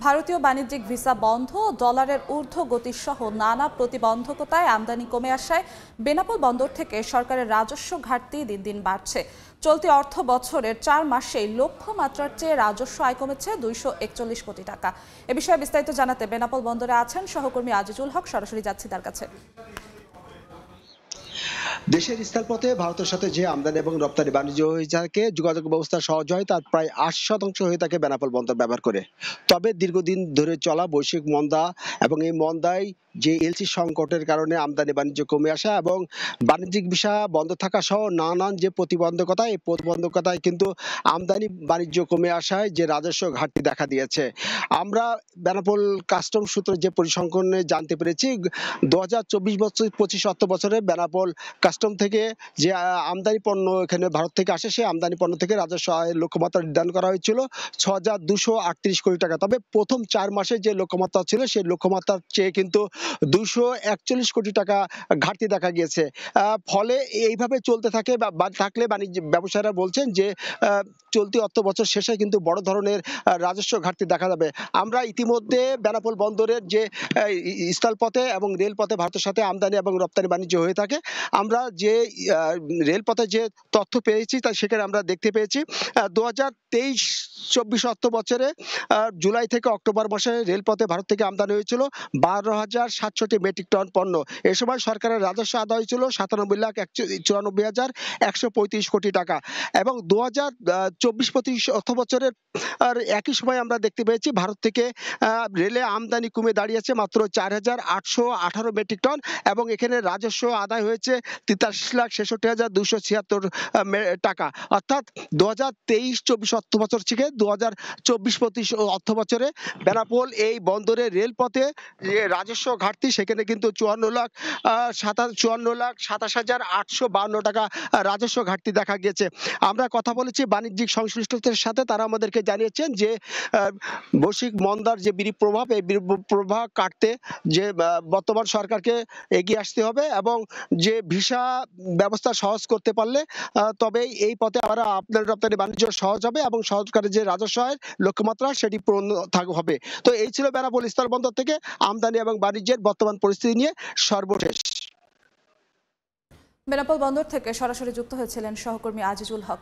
ভারতীয় বাণিজ্যিক ভিসা বন্ধ, ডলারের ঊর্ধ্বগতি সহ নানা প্রতিবন্ধকতায় আমদানি কমে আসায় বেনাপোল বন্দর থেকে সরকারের রাজস্ব ঘাটতি দিন দিন বাড়ছে। চলতি অর্থ বছরের 4 মাসেই লক্ষ্যমাত্রার চেয়ে রাজস্ব আয় কমেছে 241 কোটি টাকা। এ বিষয়ে বিস্তারিত জানাতে বেনাপোল বন্দরে আছেন সহকর্মী আজিজুল হক। সরাসরি যাচ্ছি তার কাছে। দেশের স্থলপথে ভারতের সাথে যে আমদানি এবং রপ্তানি বাণিজ্য হয়ে থাকে, যোগাযোগ ব্যবস্থা সহজ হয়, তার প্রায় 80% হয়ে থাকে বেনাপোল বন্দর ব্যবহার করে। তবে দীর্ঘদিন ধরে চলা বৈশ্বিক মন্দা এবং এই মন্দায় যে এলসি সংকটের কারণে আমদানি বাণিজ্য কমে আসা এবং বাণিজ্যিক ভিসা বন্ধ থাকা সহ নানান যে প্রতিবন্ধকতা, এই প্রতিবন্ধকতায় কিন্তু আমদানি বাণিজ্য কমে আসায় যে রাজস্ব ঘাটতি দেখা দিয়েছে। আমরা বেনাপোল কাস্টম সূত্রে যে পরিসংখ্যানে জানতে পেরেছি, 2024-25 অর্থ বছরে বেনাপোল কাস্টম থেকে যে আমদানি পণ্য এখানে ভারত থেকে আসে, সেই আমদানি পণ্য থেকে রাজস্ব আয়ের লক্ষ্যমাত্রা নির্ধারণ করা হয়েছিল 6,238 কোটি টাকা। তবে প্রথম 4 মাসে যে লক্ষ্যমাত্রা ছিল, সেই লক্ষ্যমাত্রার চেয়ে কিন্তু 241 কোটি টাকা ঘাটতি দেখা গিয়েছে। ফলে এইভাবে চলতে থাকে বা থাকলে বাণিজ্য ব্যবসায়ীরা বলছেন যে চলতি অর্থ বছর শেষে কিন্তু বড় ধরনের রাজস্ব ঘাটতি দেখা যাবে। আমরা ইতিমধ্যে বেনাপোল বন্দরের যে স্থলপথে এবং রেলপথে ভারতের সাথে আমদানি এবং রপ্তানি বাণিজ্য হয়ে থাকে, আমরা যে রেলপথে যে তথ্য পেয়েছি তা সেখানে আমরা দেখতে পেয়েছি 2023-24 অর্থ বছরে জুলাই থেকে অক্টোবর মাসে রেলপথে ভারত থেকে আমদানি হয়েছিল 12,700 মেট্রিক টন পণ্য। এ সময় সরকারের রাজস্ব আদায় হয়েছিল 97,94,135 কোটি টাকা। এবং 2024-25 অর্থ বছরের একই সময় আমরা দেখতে পেয়েছি ভারত থেকে রেলে আমদানি কমে দাঁড়িয়েছে মাত্র 4,818 মেট্রিক টন এবং এখানে রাজস্ব আদায় হয়েছে 83,66,276 টাকা। অর্থাৎ 2023-24 অর্থ বছর থেকে 2024-25 অর্থ বছরে বেনাপোল এই বন্দরে রেলপথে যে রাজস্ব ঘাটতি, সেখানে কিন্তু 54,27,852 টাকা রাজস্ব ঘাটতি দেখা গেছে। আমরা কথা বলেছি বাণিজ্যিক সংশ্লিষ্টদের সাথে, তারা আমাদেরকে জানিয়েছেন যে বৈশ্বিক মন্দার যে বিরূপ প্রভাব, এই বিরূপ প্রভাব কাটতে যে বর্তমান সরকারকে এগিয়ে আসতে হবে এবং যে ভিসা ব্যবস্থা সহজ করতে পারলে তবেই এই পথে আমরা আমদানি রপ্তানি বাণিজ্য সহজ হবে এবং সরকারের যে রাজস্ব আয়ের লক্ষ্যমাত্রা সেটি পূরণ হবে। তো এই ছিল বেনাপোল স্থলবন্দর থেকে আমদানি এবং বাণিজ্যের বর্তমান পরিস্থিতি নিয়ে সর্বশেষ। বেনাপোল বন্দর থেকে সরাসরি যুক্ত হয়েছিলেন সহকর্মী আজিজুল হক।